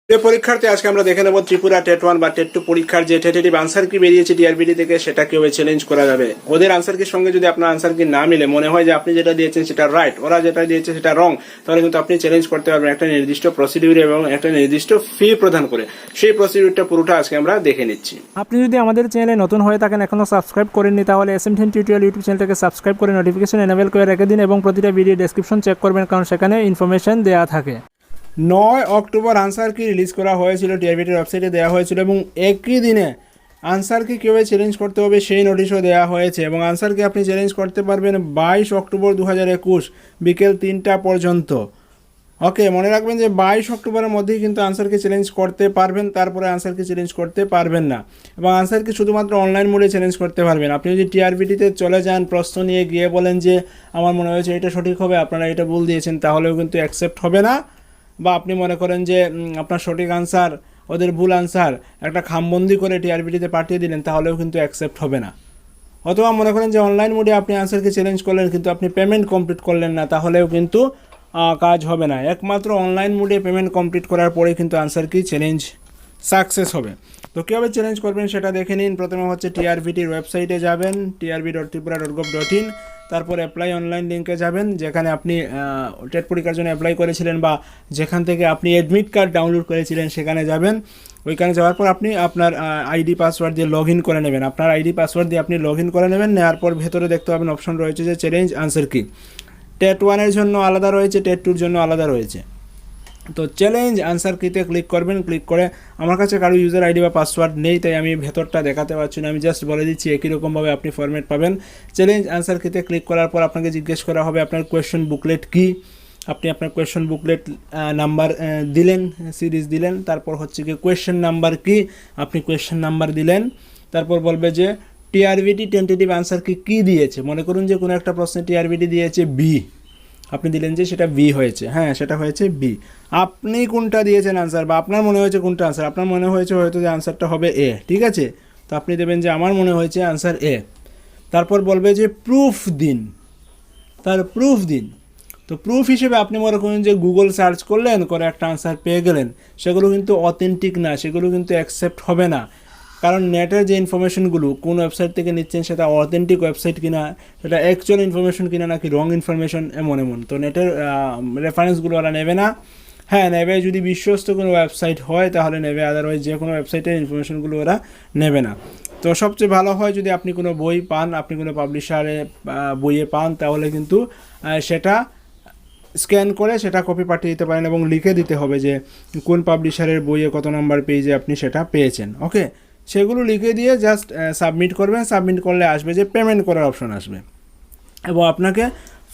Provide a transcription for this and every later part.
প্রিয় পরীক্ষার্থী, আজকে আমরা দেখে নেব ত্রিপুরা টেট 1 বা টেট 2 পরীক্ষার যে টেটেটিভ আনসার কি বেরিয়েছে টিআরবিটি থেকে, সেটা কিভাবে চ্যালেঞ্জ করা যাবে। ওদের আনসার কির সঙ্গে যদি আপনার আনসার কি না মিলে, মনে হয় যে আপনি যেটা দিয়েছেন সেটা রাইট, ওরা যেটা দিয়েছে সেটা রং, তাহলে কিন্তু আপনি চ্যালেঞ্জ করতে পারবেন একটা নির্দিষ্ট প্রসিডিউর এবং একটা নির্দিষ্ট ফি প্রদান করে। সেই প্রসিডিউরটা পুরোটা আজকে আমরা দেখে নিচ্ছি। আপনি যদি আমাদের চ্যানেলে নতুন হয়ে থাকেন, এখনো সাবস্ক্রাইব করেননি, তাহলে SMDN টিউটোরিয়াল ইউটিউব চ্যানেলটাকে সাবস্ক্রাইব করে নোটিফিকেশন এনেবল করে রেখে দিন এবং প্রতিটা ভিডিও ডেসক্রিপশন চেক করবেন, কারণ সেখানে ইনফরমেশন দেওয়া থাকে। 9 অক্টোবর আনসার কি রিলিজ করা হয়েছিল, টিআরবিটির ওয়েবসাইটে দেওয়া হয়েছিল এবং একই দিনে আনসার কি কীভাবে চ্যালেঞ্জ করতে হবে সেই নোটিশও দেওয়া হয়েছে এবং আনসার কি আপনি চ্যালেঞ্জ করতে পারবেন 22 অক্টোবর 2021 বিকেল 3টা পর্যন্ত। ওকে, মনে রাখবেন যে 22 অক্টোবরের মধ্যেই কিন্তু আনসার কি চ্যালেঞ্জ করতে পারবেন, তারপরে আনসার কি চ্যালেঞ্জ করতে পারবেন না। এবং আনসার কি শুধুমাত্র অনলাইন মোডে চ্যালেঞ্জ করতে পারবেন। আপনি যদি টিআরবিটিতে চলে যান, প্রশ্ন নিয়ে গিয়ে বলেন যে আমার মনে হয়েছে এটা সঠিক হবে, আপনারা এটা ভুল দিয়েছেন, তাহলেও কিন্তু অ্যাকসেপ্ট হবে না। বা আপনি মনে করেন যে আপনার সঠিক আনসার ওদের ভুল আনসার একটা খামবন্দি করে টিআরবিটিতে পাঠিয়ে দিলেন, তাহলেও কিন্তু অ্যাকসেপ্ট হবে না। অথবা মনে করেন যে অনলাইন মোডে আপনি আনসারকে চ্যালেঞ্জ করলেন কিন্তু আপনি পেমেন্ট কমপ্লিট করলেন না, তাহলেও কিন্তু কাজ হবে না। একমাত্র অনলাইন মোডে পেমেন্ট কমপ্লিট করার পরে কিন্তু আনসার কি চ্যালেঞ্জ সাকসেস হবে। তো কীভাবে চ্যালেঞ্জ করবেন সেটা দেখে নিন। প্রথমে হচ্ছে টিআরবিটির ওয়েবসাইটে যাবেন, trb.tripura.gov.in, তারপর অ্যাপ্লাই অনলাইন লিঙ্কে যাবেন, যেখানে আপনি টেট পরীক্ষার জন্য অ্যাপ্লাই করেছিলেন বা যেখান থেকে আপনি অ্যাডমিট কার্ড ডাউনলোড করেছিলেন সেখানে যাবেন। ওইখানে যাওয়ার পর আপনি আপনার আইডি পাসওয়ার্ড দিয়ে লগ ইন করে নেবেন। আপনার আইডি পাসওয়ার্ড দিয়ে আপনি লগ ইন করে নেবেন। নেওয়ার পর ভেতরে দেখতে পাবেন অপশন রয়েছে যে চ্যালেঞ্জ আনসার কি। টেট 1-এর জন্য আলাদা রয়েছে, টেট 2-র জন্য আলাদা রয়েছে। তো চ্যালেঞ্জ আনসার কিতে ক্লিক করবেন। ক্লিক করে, আমার কাছে কারো ইউজার আইডি বা পাসওয়ার্ড নেই তাই আমি ভেতরটা দেখাতে পারছি না, আমি জাস্ট বলে দিচ্ছি একই রকমভাবে আপনি ফরম্যাট পাবেন। চ্যালেঞ্জ আনসার কিতে ক্লিক করার পর আপনাকে জিজ্ঞেস করা হবে আপনার কোয়েশ্চেন বুকলেট কি। আপনি আপনার কোয়েশ্চেন বুকলেট নাম্বার দিলেন, সিরিজ দিলেন, তারপর হচ্ছে কি কোয়েশ্চেন নাম্বার কি, আপনি কোয়েশ্চেন নাম্বার দিলেন। তারপর বলবে যে টিআরবিটি টেন্টেটিভ আনসার কি দিয়েছে। মনে করুন যে কোনো একটা প্রশ্নে টিআরবিটি দিয়েছে বি, আপনি দিলেন যে সেটা বি হয়েছে, হ্যাঁ সেটা হয়েছে বি। আপনি কোনটা দিয়েছেন আনসার, বা আপনার মনে হয়েছে কোনটা আনসার, আপনার মনে হয়েছে হয়তো যে আনসারটা হবে এ, ঠিক আছে। তো আপনি দেবেন যে আমার মনে হয়েছে আনসার এ। তারপর বলবে যে প্রুফ দিন, তার প্রুফ দিন। তো প্রুফ হিসেবে আপনি মনে করুন যে গুগল সার্চ করলেন, করে একটা আনসার পেয়ে গেলেন, সেগুলো কিন্তু অথেন্টিক না, সেগুলো কিন্তু অ্যাকসেপ্ট হবে না। কারণ নেটের যে ইনফরমেশনগুলো কোন ওয়েবসাইট থেকে নিচ্ছেন সেটা অথেন্টিক ওয়েবসাইট কিনা, সেটা অ্যাকচুয়াল ইনফরমেশন কিনা নাকি রং ইনফরমেশন, এমন। তো নেটের রেফারেন্সগুলো ওরা নেবে না। হ্যাঁ নেবে যদি বিশ্বস্ত কোনো ওয়েবসাইট হয় তাহলে নেবে, আদারওয়াইজ যে কোনো ওয়েবসাইটের ইনফরমেশনগুলো ওরা নেবে না। তো সবচেয়ে ভালো হয় যদি আপনি কোনো বই পান, আপনি কোনো পাবলিশারে বইয়ে পান, তাহলে কিন্তু সেটা স্ক্যান করে সেটা কপি পাঠিয়ে দিতে পারেন এবং লিখে দিতে হবে যে কোন পাবলিশারের বইয়ে কত নাম্বার পেজে আপনি সেটা পেয়েছেন। ওকে, সেগুলো লিখে দিয়ে জাস্ট সাবমিট করবেন। সাবমিট করলে আসবে যে পেমেন্ট করার অপশন আসবে এবং আপনাকে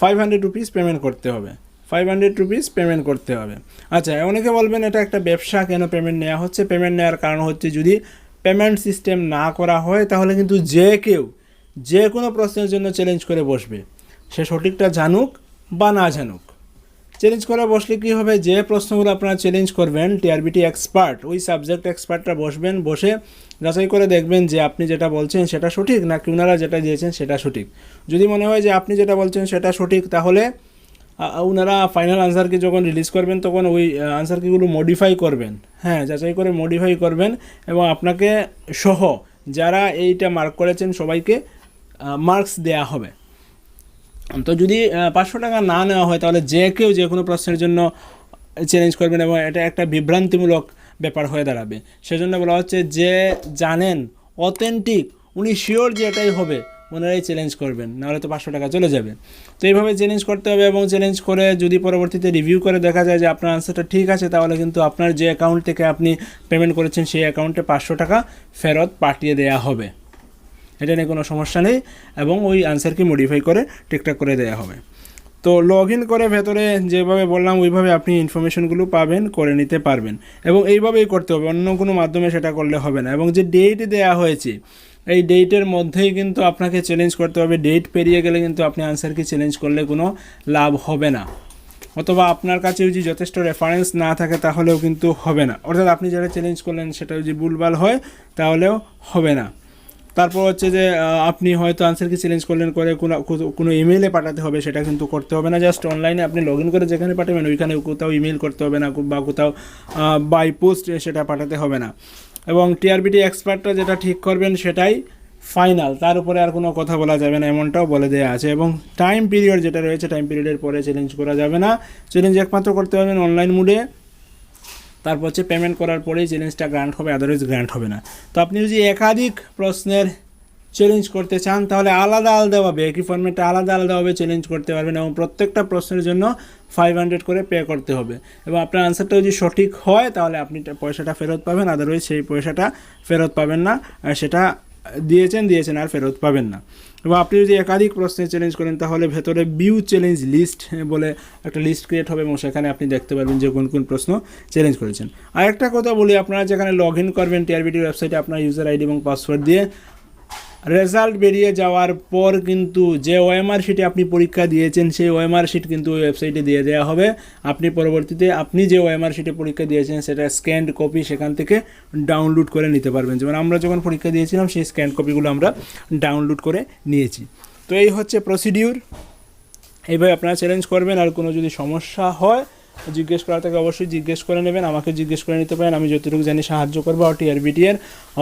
500 রুপিস পেমেন্ট করতে হবে, 500 রুপিস পেমেন্ট করতে হবে। আচ্ছা, অনেকে বলবেন এটা একটা ব্যবসা, কেন পেমেন্ট নেওয়া হচ্ছে? পেমেন্ট নেওয়ার কারণ হচ্ছে যদি পেমেন্ট সিস্টেম না করা হয় তাহলে কিন্তু যে কেউ যে কোনো প্রশ্নের জন্য চ্যালেঞ্জ করে বসবে, সে সঠিকটা জানুক বা না জানুক। চ্যালেঞ্জ করে বসলে কী হবে, যে প্রশ্নগুলো আপনারা চ্যালেঞ্জ করবেন টিআরবিটি এক্সপার্ট, ওই সাবজেক্ট এক্সপার্টরা বসবেন, বসে যাচাই করে দেখবেন যে আপনি যেটা বলছেন সেটা সঠিক নাকি ওনারা যেটা দিয়েছেন সেটা সঠিক। যদি মনে হয় যে আপনি যেটা বলছেন সেটা সঠিক, তাহলে ওনারা ফাইনাল আনসার কি যখন রিলিজ করবেন তখন ওই আনসার কিগুলো মডিফাই করবেন, হ্যাঁ যাচাই করে মডিফাই করবেন এবং আপনাকে সহ যারা এইটা মার্ক করেছেন সবাইকে মার্কস দেয়া হবে। তো যদি 500 টাকা না নেওয়া হয় তাহলে যে কেউ যে কোনো প্রশ্নের জন্য চ্যালেঞ্জ করবেন এবং এটা একটা বিভ্রান্তিমূলক ব্যাপার হয়ে দাঁড়াবে। সেজন্য বলা হচ্ছে যে জানেন অথেন্টিক, উনি শিওর যে এটাই হবে, ওনারাই চ্যালেঞ্জ করবেন, নাহলে তো 500 টাকা চলে যাবে। তো এইভাবে চ্যালেঞ্জ করতে হবে এবং চ্যালেঞ্জ করে যদি পরবর্তীতে রিভিউ করে দেখা যায় যে আপনার আনসারটা ঠিক আছে, তাহলে কিন্তু আপনার যে অ্যাকাউন্ট থেকে আপনি পেমেন্ট করেছেন সেই অ্যাকাউন্টে 500 টাকা ফেরত পাঠিয়ে দেওয়া হবে। এটা নিয়ে কোনো সমস্যা নেই এবং ওই আনসার কি মডিফাই করে ঠিকঠাক করে দেওয়া হবে। তো লগ ইন করে ভেতরে যেভাবে বললাম ওইভাবে আপনি ইনফরমেশনগুলো পাবেন, করে নিতে পারবেন এবং এইভাবেই করতে হবে, অন্য কোনো মাধ্যমে সেটা করলে হবে না। এবং যে ডেট দেওয়া হয়েছে এই ডেটের মধ্যেই কিন্তু আপনাকে চ্যালেঞ্জ করতে হবে। ডেট পেরিয়ে গেলে কিন্তু আপনি আনসার কি চ্যালেঞ্জ করলে কোনো লাভ হবে না, অথবা আপনার কাছে যদি যথেষ্ট রেফারেন্স না থাকে তাহলেও কিন্তু হবে না। অর্থাৎ আপনি যারা চ্যালেঞ্জ করলেন সেটা যদি ভুলভাল হয় তাহলেও হবে না। তারপর হচ্ছে যে আপনি হয়তো আনসার কি চ্যালেঞ্জ করলেন করে কোনো ইমেইলে পাঠাতে হবে, সেটা কিন্তু করতে হবে না। জাস্ট অনলাইনে আপনি লগ ইন করে যেখানে পাঠাবেন ওইখানে কোথাও ইমেল করতে হবে না বা কোথাও বাই পোস্ট সেটা পাঠাতে হবে না। এবং টিআরবিটি এক্সপার্টটা যেটা ঠিক করবেন সেটাই ফাইনাল, তার উপরে আর কোনো কথা বলা যাবে না, এমনটাও বলে দেওয়া আছে। এবং টাইম পিরিয়ড যেটা রয়েছে, টাইম পিরিয়ডের পরে চ্যালেঞ্জ করা যাবে না। চ্যালেঞ্জ একমাত্র করতে পারবেন অনলাইন মোডে, তারপর হচ্ছে পেমেন্ট করার পরেই চ্যালেঞ্জটা গ্রান্ট হবে, আদারওয়াইজ গ্রান্ট হবে না। তো আপনি যদি একাধিক প্রশ্নের চ্যালেঞ্জ করতে চান তাহলে আলাদা আলাদাভাবে একই ফর্মেটে আলাদা আলাদাভাবে চ্যালেঞ্জ করতে পারবেন এবং প্রত্যেকটা প্রশ্নের জন্য 500 করে পে করতে হবে। এবং আপনার আনসারটা যদি সঠিক হয় তাহলে আপনি পয়সাটা ফেরত পাবেন, আদারওয়াইজ সেই পয়সাটা ফেরত পাবেন না, সেটা দিয়েছেন আর ফেরত পাবেন না। এবং আপনি যদি একাধিক প্রশ্নে চ্যালেঞ্জ করেন তাহলে ভেতরে ভিউ চ্যালেঞ্জ লিস্ট বলে একটা লিস্ট ক্রিয়েট হবে এবং সেখানে আপনি দেখতে পারবেন যে কোন কোন প্রশ্ন চ্যালেঞ্জ করেছেন। আর একটা কথা বলি, আপনারা যেখানে লগ ইন করবেন টিআরবিটির ওয়েবসাইটে আপনার ইউজার আইডি এবং পাসওয়ার্ড দিয়ে, রেজাল্ট বেরিয়ে যাওয়ার পর কিন্তু যে ওএমআর শিটে আপনি পরীক্ষা দিয়েছেন সেই ওএমআর শিট কিন্তু ওই ওয়েবসাইটে দিয়ে দেওয়া হবে। আপনি পরবর্তীতে আপনি যে ওএমআর শিটে পরীক্ষা দিয়েছেন সেটা স্ক্যান্ড কপি সেখান থেকে ডাউনলোড করে নিতে পারবেন। যেমন আমরা যখন পরীক্ষা দিয়েছিলাম সেই স্ক্যান্ড কপিগুলো আমরা ডাউনলোড করে নিয়েছি। তো এই হচ্ছে প্রসিডিউর, এইভাবে আপনারা চ্যালেঞ্জ করবেন। আর কোনো যদি সমস্যা হয় জিজ্ঞেস করা থাকে অবশ্যই জিজ্ঞেস করে নেবেন, আমাকে জিজ্ঞেস করে নিতে পারেন, আমি যতটুকু জানি সাহায্য করবো। আর টিআরবিটি এর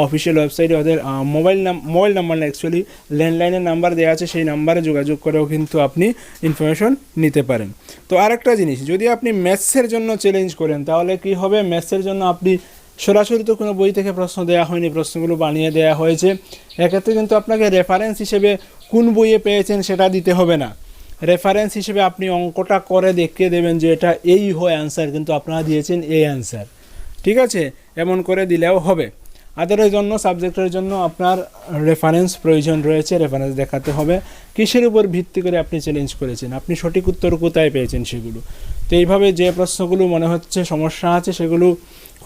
অফিসিয়াল ওয়েবসাইটে ওদের মোবাইল নাম্বার না, অ্যাকচুয়ালি ল্যান্ডলাইনের নাম্বার দেওয়া আছে, সেই নাম্বারে যোগাযোগ করেও কিন্তু আপনি ইনফরমেশন নিতে পারেন। তো আরেকটা জিনিস, যদি আপনি ম্যাথসের জন্য চ্যালেঞ্জ করেন তাহলে কি হবে, ম্যাথসের জন্য আপনি সরাসরি তো কোনো বই থেকে প্রশ্ন দেওয়া হয়নি, প্রশ্নগুলো বানিয়ে দেওয়া হয়েছে। এক্ষেত্রে কিন্তু আপনাকে রেফারেন্স হিসেবে কোন বইয়ে পেয়েছেন সেটা দিতে হবে না, রেফারেন্স হিসেবে আপনি অঙ্কটা করে দেখিয়ে দেবেন যে এটা এই হয় অ্যান্সার, কিন্তু আপনারা দিয়েছেন এই অ্যান্সার, ঠিক আছে, এমন করে দিলেও হবে। আদারের জন্য সাবজেক্টের জন্য আপনার রেফারেন্স প্রয়োজন রয়েছে, রেফারেন্স দেখাতে হবে কিসের উপর ভিত্তি করে আপনি চ্যালেঞ্জ করেছেন, আপনি সঠিক উত্তর কোথায় পেয়েছেন সেগুলো। তো এইভাবে যে প্রশ্নগুলো মনে হচ্ছে সমস্যা আছে সেগুলো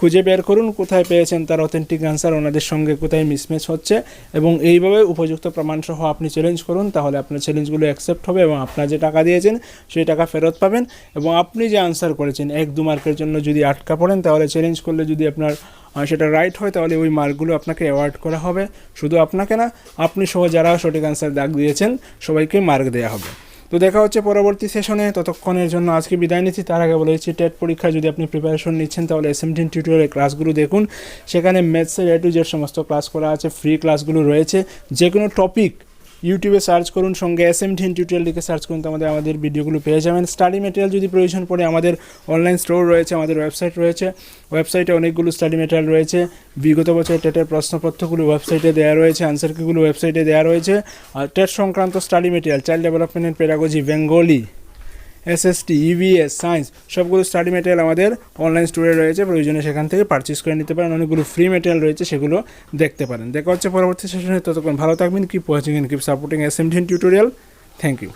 খুঁজে বের করুন, কোথায় পেয়েছেন তার অথেন্টিক অ্যান্সার, ওনাদের সঙ্গে কোথায় মিসম্যাচ হচ্ছে, এবং এইভাবে উপযুক্ত প্রমাণসহ আপনি চ্যালেঞ্জ করুন। তাহলে আপনার চ্যালেঞ্জগুলো অ্যাকসেপ্ট হবে এবং আপনার যে টাকা দিয়েছেন সেই টাকা ফেরত পাবেন। এবং আপনি যে আনসার করেছেন 1-2 মার্কের জন্য যদি আটকা পড়েন তাহলে চ্যালেঞ্জ করলে যদি আপনার সেটা রাইট হয় তাহলে ওই মার্কগুলো আপনাকে অ্যাওয়ার্ড করা হবে। শুধু আপনাকে না, আপনি সহ যারা সঠিক অ্যান্সার দাগ দিয়েছেন সবাইকে মার্ক দেওয়া হবে। তো দেখা হচ্ছে পরবর্তী সেশনে, ততক্ষণের জন্য আজকে বিদায় নিচ্ছি। তার আগে বলেছি টেট পরীক্ষা যদি আপনি প্রিপারেশন নিচ্ছেন তাহলে SMDN টিউটোরিয়ালের ক্লাসগুলো দেখুন, সেখানে ম্যাথসের A to Z সমস্ত ক্লাস করা আছে, ফ্রি ক্লাসগুলো রয়েছে। যে কোনো টপিক ইউটিউবে সার্চ করুন, সঙ্গে SMDN টিউটোরিয়াল লিখে সার্চ করুন, তো আমাদের ভিডিওগুলো পেয়ে যাবেন। স্টাডি মেটেরিয়াল যদি প্রয়োজন পড়ে আমাদের অনলাইন স্টোর রয়েছে, আমাদের ওয়েবসাইট রয়েছে, ওয়েবসাইটে অনেকগুলো স্টাডি মেটেরিয়াল রয়েছে। বিগত বছর টেটের প্রশ্নপত্রগুলো ওয়েবসাইটে দেওয়া রয়েছে, আনসার কিগুলো ওয়েবসাইটে দেওয়া রয়েছে। আর টেট সংক্রান্ত study material, child development and pedagogy, Bengali, SST, EVS, science সবগুলো স্টাডি মেটেরিয়াল আমাদের অনলাইন স্টোরে রয়েছে, প্রয়োজনে সেখান থেকে পারচেস করে নিতে পারেন। অনেকগুলো ফ্রি মেটেরিয়াল রয়েছে, সেগুলো দেখতে পারেন। দেখা হচ্ছে পরবর্তী সেশনে, ততক্ষণ ভালো থাকবেন। Keep watching and keep supporting SMDN tutorial. Thank you.